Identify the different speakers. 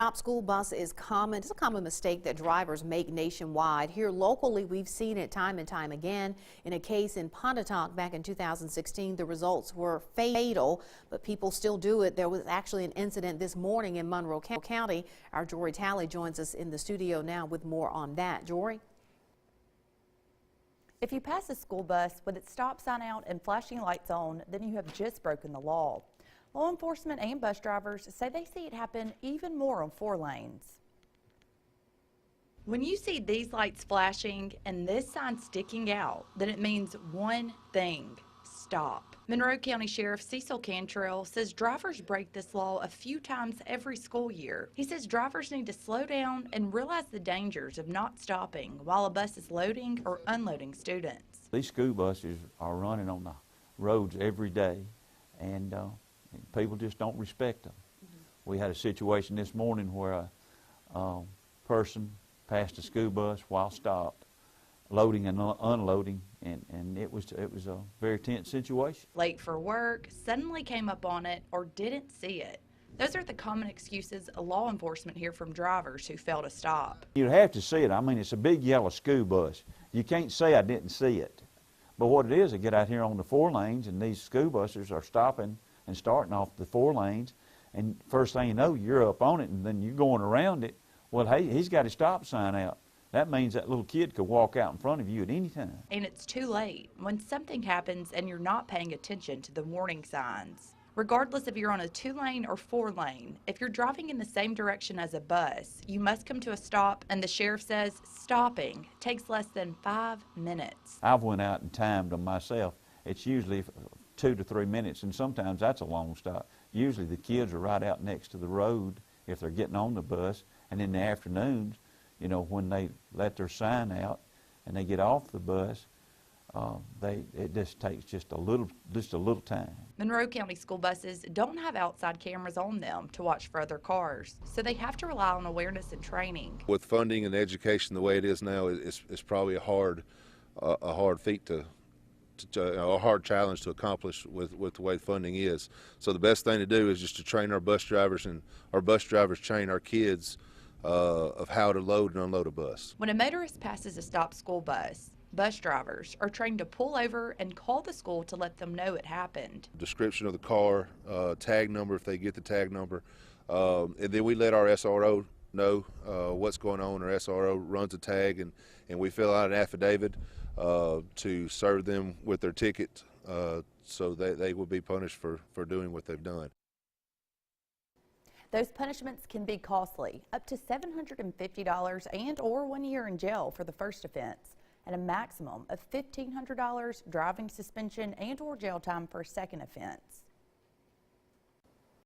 Speaker 1: Stop school bus is common. It's a common mistake that drivers make nationwide. Here locally, we've seen it time and time again. In a case in Pontotoc back in 2016, the results were fatal, but people still do it. There was actually an incident this morning in Monroe County. Our Jory Talley joins us in the studio now with more on that. Jory?
Speaker 2: If you pass a school bus with its stop sign out and flashing lights on, then you have just broken the law. Law enforcement and bus drivers say they see it happen even more on 4 lanes. When you see these lights flashing and this sign sticking out, then it means one thing: stop. Monroe County Sheriff Cecil Cantrell says drivers break this law a few times every school year. He says drivers need to slow down and realize the dangers of not stopping while a bus is loading or unloading students.
Speaker 3: These school buses are running on the roads every day, and people just don't respect them. We had a situation this morning where a person passed a school bus while stopped, loading and unloading, and it was a very tense situation.
Speaker 2: Late for work, suddenly came up on it, or didn't see it. Those are the common excuses law enforcement hear from drivers who fail to stop.
Speaker 3: You'd have to see it. I mean, it's a big yellow school bus. You can't say I didn't see it. But what it is, they get out here on the 4 lanes, and these school buses are stopping and starting off the 4 lanes, and first thing you know, you're up on it, and then you're going around it. Well, hey, he's got his stop sign out. That means that little kid could walk out in front of you at any time.
Speaker 2: And it's too late when something happens and you're not paying attention to the warning signs. Regardless if you're on a 2-lane or 4-lane, if you're driving in the same direction as a bus, you must come to a stop, and the sheriff says stopping takes less than 5 minutes.
Speaker 3: I've went out and timed them myself. It's usually 2 to 3 minutes, and sometimes that's a long stop. Usually the kids are right out next to the road if they're getting on the bus, and in the afternoons, you know, when they let their sign out and they get off the bus, it just takes just a little time.
Speaker 2: Monroe County school buses don't have outside cameras on them to watch for other cars, so they have to rely on awareness and training.
Speaker 4: With funding and education the way it is now, it's probably a hard feat a hard challenge to accomplish with the way funding is. So the best thing to do is just to train our bus drivers, and our bus drivers train our kids of how to load and unload a bus.
Speaker 2: When a motorist passes a stopped school bus drivers are trained to pull over and call the school to let them know it happened.
Speaker 4: Description of the car, tag number if they get the tag number, and then we let our SRO know what's going on. Our SRO runs a tag, and we fill out an affidavit to serve them with their ticket, so they will be punished for doing what they've done.
Speaker 2: Those punishments can be costly, up to $750 and/or 1 year in jail for the first offense, and a maximum of $1,500 driving suspension and/or jail time for a second offense.